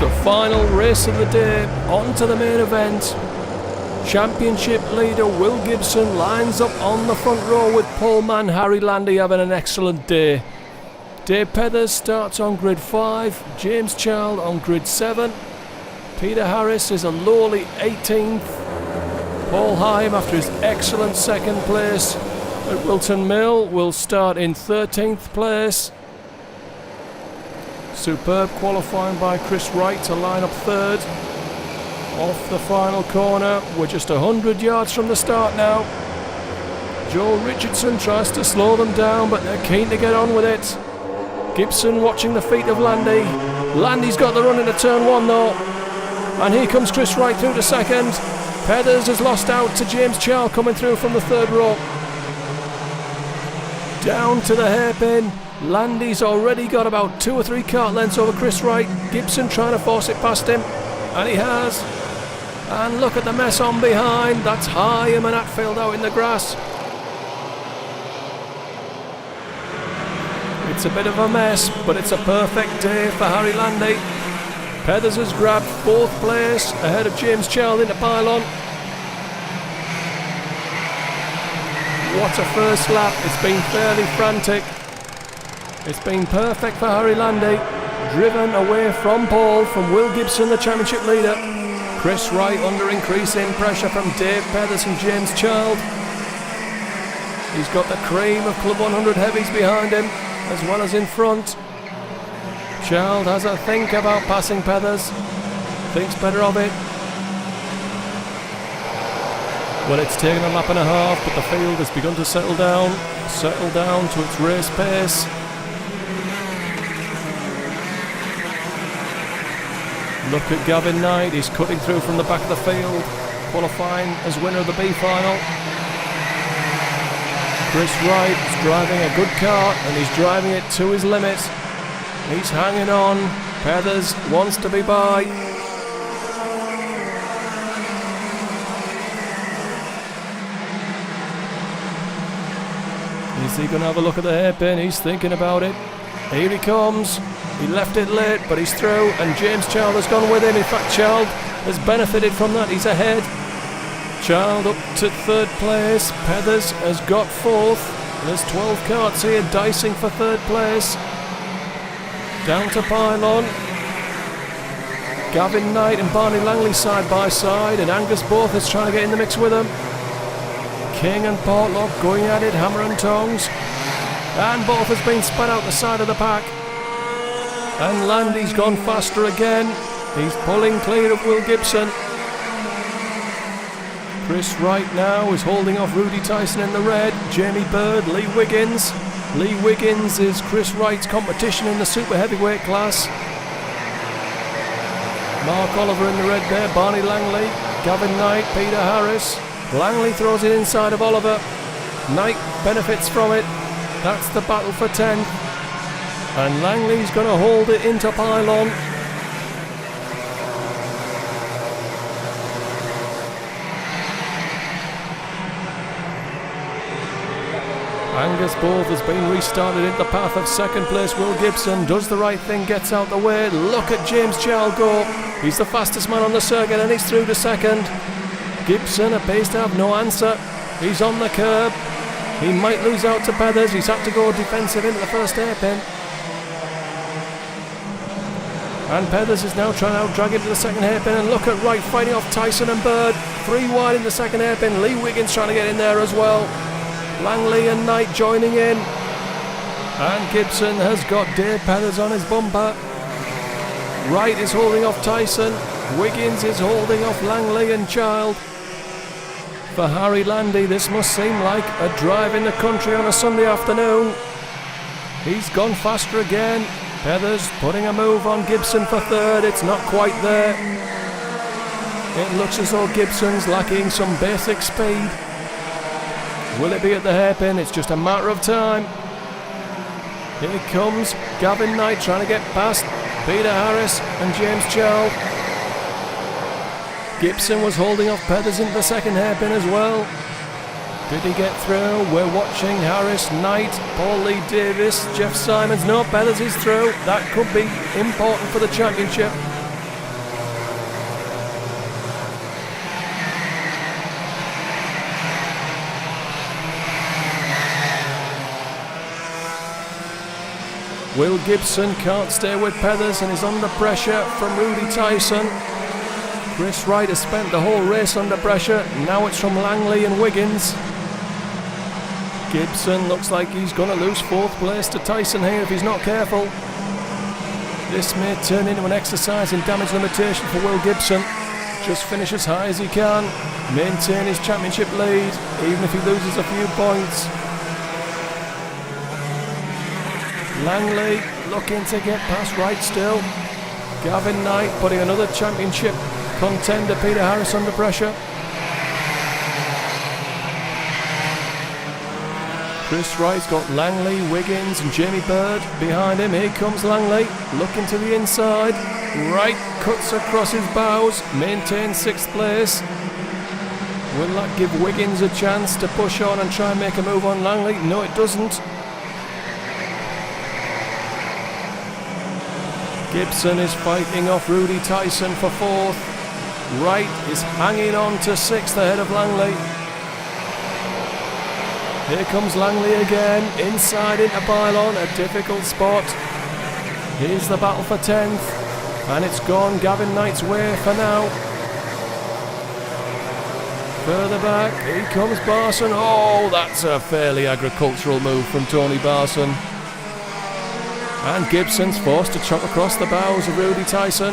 the final race of the day. On to the main event. Championship leader Will Gibson lines up on the front row with poleman Harry Landy having an excellent day. Dave Pethers starts on grid 5, James Child on grid 7. Peter Harris is a lowly 18th. Paul Hyam, after his excellent second place at Wilton Mill, will start in 13th place. Superb qualifying by Chris Wright to line up third. Off the final corner, we're just 100 yards from the start now. Joel Richardson tries to slow them down, but they're keen to get on with it. Gibson watching the feet of Landy. Landy's got the run into turn 1 though. And here comes Chris Wright through to second. Pethers has lost out to James Child coming through from the third row. Down to the hairpin. Landy's already got about 2 or 3 kart lengths over Chris Wright. Gibson trying to force it past him. And he has. And look at the mess on behind. That's Hyam and Atfield out in the grass. It's a bit of a mess, but it's a perfect day for Harry Landy. Pethers has grabbed 4th place ahead of James Child into pylon. What a first lap. It's been fairly frantic. It's been perfect for Harry Landy. Driven away from Paul, from Will Gibson, the championship leader. Chris Wright under increasing pressure from Dave Pethers and James Child. He's got the cream of Club 100 heavies behind him, as well as in front. Child has a think about passing Pethers. Thinks better of it. Well, it's taken a lap and a half, but the field has begun to settle down to its race pace. Look at Gavin Knight, he's cutting through from the back of the field, qualifying as winner of the B final. Chris Wright is driving a good car and he's driving it to his limit. He's hanging on. Pethers wants to be by. Is he going to have a look at the hairpin? He's thinking about it. Here he comes. He left it late, but he's through, and James Child has gone with him. In fact, Child has benefited from that. He's ahead. Child up to 3rd place. Pethers has got 4th. There's 12 karts here dicing for 3rd place. Down to pylon. Gavin Knight and Barney Langley side by side, and Angus Both is trying to get in the mix with them. King and Portlock going at it, hammer and tongs. And Both has been spat out the side of the pack. And Landy's gone faster again. He's pulling clear of Will Gibson. Chris Wright now is holding off Rudy Tyson in the red. Jamie Bird, Lee Wiggins. Lee Wiggins is Chris Wright's competition in the super heavyweight class. Mark Oliver in the red there. Barney Langley, Gavin Knight, Peter Harris. Langley throws it inside of Oliver. Knight benefits from it. That's the battle for 10th. And Langley's going to hold it into pylon. Angus Both has been restarted in the path of 2nd place. Will Gibson does the right thing, gets out the way. Look at James Child go. He's the fastest man on the circuit and he's through to 2nd. Gibson appears to have no answer. He's on the curb. He might lose out to Pethers. He's had to go defensive into the first hairpin. And Pethers is now trying to outdrag him to the 2nd hairpin. And look at Wright fighting off Tyson and Bird. 3 wide in the 2nd hairpin. Lee Wiggins trying to get in there as well. Langley and Knight joining in. And Gibson has got Dave Pethers on his bumper. Wright is holding off Tyson. Wiggins is holding off Langley and Child. For Harry Landy, this must seem like a drive in the country on a Sunday afternoon. He's gone faster again. Pethers putting a move on Gibson for 3rd. It's not quite there. It looks as though Gibson's lacking some basic speed. Will it be at the hairpin? It's just a matter of time. Here comes Gavin Knight trying to get past Peter Harris and James Child. Gibson was holding off Pethers into the 2nd hairpin as well. Did he get through? We're watching Harris, Knight, Paul Lee Davis, Jeff Simons. No, Pethers is through. That could be important for the championship. Will Gibson can't stay with Pethers and is under pressure from Rudy Tyson. Chris Wright has spent the whole race under pressure. Now it's from Langley and Wiggins. Gibson looks like he's going to lose 4th place to Tyson here if he's not careful. This may turn into an exercise in damage limitation for Will Gibson. Just finish as high as he can, maintain his championship lead, even if he loses a few points. Langley looking to get past Wright still. Gavin Knight putting another championship contender Peter Harris under pressure. Chris Wright's got Langley, Wiggins and Jamie Bird behind him. Here comes Langley, looking to the inside. Wright cuts across his bows, maintains 6th place. Will that give Wiggins a chance to push on and try and make a move on Langley? No, it doesn't. Gibson is fighting off Rudy Tyson for 4th. Wright is hanging on to 6th ahead of Langley. Here comes Langley again, inside into pylon, a difficult spot. Here's the battle for 10th, and it's gone Gavin Knight's way for now. Further back, here comes Barson. Oh, that's a fairly agricultural move from Tony Barson. And Gibson's forced to chop across the bows of Rudy Tyson.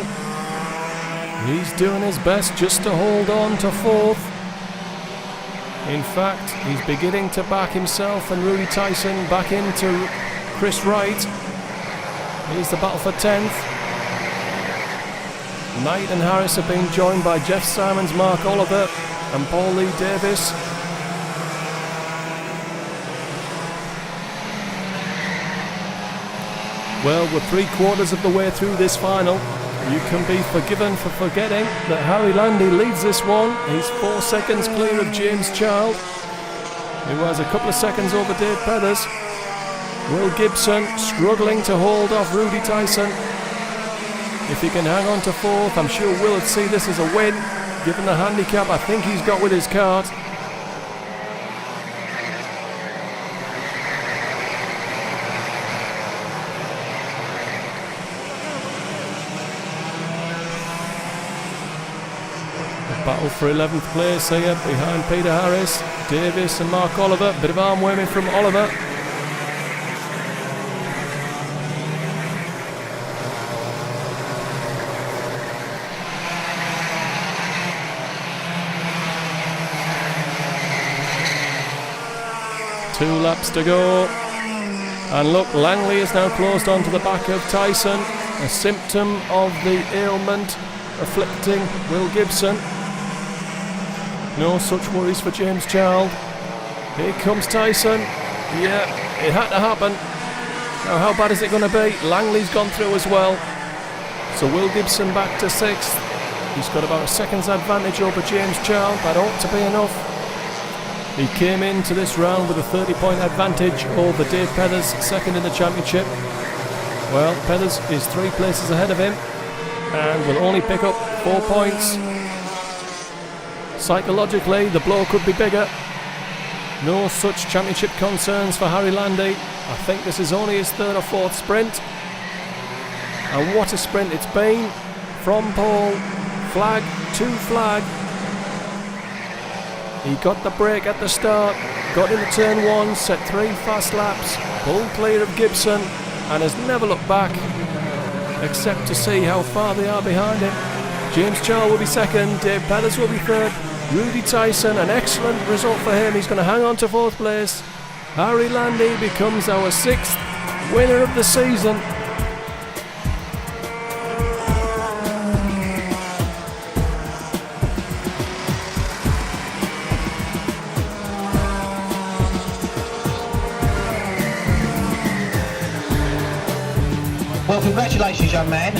He's doing his best just to hold on to 4th. In fact, he's beginning to back himself and Rudy Tyson back into Chris Wright. Here's the battle for 10th. Knight and Harris have been joined by Jeff Simons, Mark Oliver and Paul Lee Davis. Well, we're 3/4 of the way through this final. You can be forgiven for forgetting that Harry Landy leads this one. He's 4 seconds clear of James Child, who has a couple of seconds over Dave Pethers. Will Gibson struggling to hold off Rudy Tyson. If he can hang on to 4th, I'm sure Will would see this as a win, given the handicap I think he's got with his cart. Battle for 11th place here behind Peter Harris, Davis and Mark Oliver. Bit of arm warming from Oliver. Two laps to go. And look, Langley is now closed onto the back of Tyson. A symptom of the ailment afflicting Will Gibson. No such worries for James Child. Here comes Tyson. Yeah, it had to happen. Now how bad is it going to be? Langley's gone through as well. So Will Gibson back to 6th. He's got about a second's advantage over James Child. That ought to be enough. He came into this round with a 30-point advantage over Dave Pethers, second in the championship. Well, Pethers is 3 places ahead of him and will only pick up 4 points. Psychologically, the blow could be bigger. No such championship concerns for Harry Landy. I think this is only his 3rd or 4th sprint. And what a sprint it's been. From pole, flag to flag. He got the break at the start, got into turn 1, set 3 fast laps, pulled clear of Gibson and has never looked back, except to see how far they are behind him. James Child will be 2nd, Dave Pethers will be 3rd, Rudy Tyson, an excellent result for him. He's going to hang on to 4th place. Harry Landy becomes our 6th winner of the season. Well, congratulations, young man.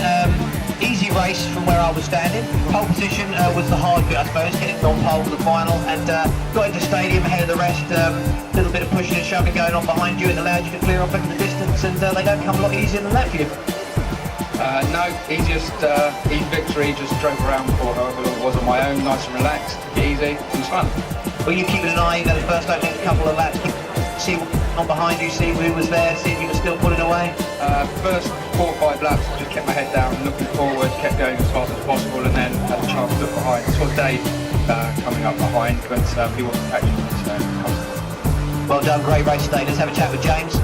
Easy race from where I was standing. Pole position was the hard bit, I suppose, getting on pole for the final, and got into the stadium ahead of the rest. A little bit of pushing and shoving going on behind you. It allowed you to clear off into the distance, and they don't come a lot easier than that for you. No, easy victory, just drove around before, however it was on my own, nice and relaxed, easy, it was fun. Well, you keeping an eye, the first opening couple of laps, see on behind you, see who was there, see if you were still pulling away? First 4 or 5 laps, just kept my head down, looking forward, kept going as fast as possible, and then had a chance to look behind. Saw Dave coming up behind, but he wasn't catching me, so well done, great race today. Let's have a chat with James.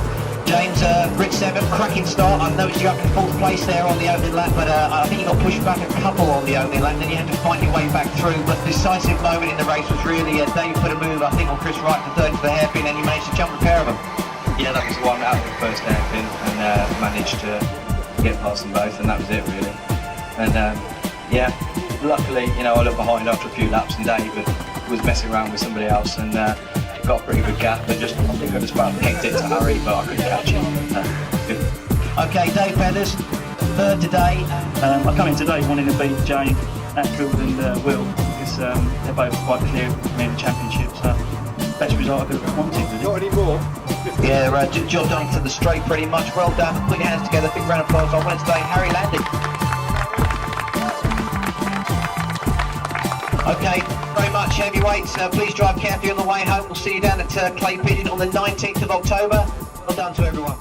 James, Rd.7, cracking start. I've noticed you up in 4th place there on the opening lap, but I think you got pushed back a couple on the opening lap, then you had to fight your way back through. But the decisive moment in the race was really Dave put a move, I think, on Chris Wright for third to the hairpin, and you managed to jump a pair of them. yeah, that was the one out of the first hairpin, and managed to get past them both, and that was it really. And yeah, luckily, you know, I looked behind after a few laps, and Dave was messing around with somebody else, and got a pretty good gap, and just, I think I just about pegged it to Harry, but I couldn't catch him. Good. Okay, Dave Feathers, third today. I come in today wanting to beat Jane, Atfield and Will, because they're both quite clear with me in the championship, so best result I could have wanted. Really. Not anymore. Yeah, job done to the straight pretty much. Well done. Put your hands together. Big round of applause on Wednesday. Harry Landy. Okay, very much heavyweights. Please drive carefully on the way home. We'll see you down at Clay Pigeon on the 19th of October. Well done to everyone.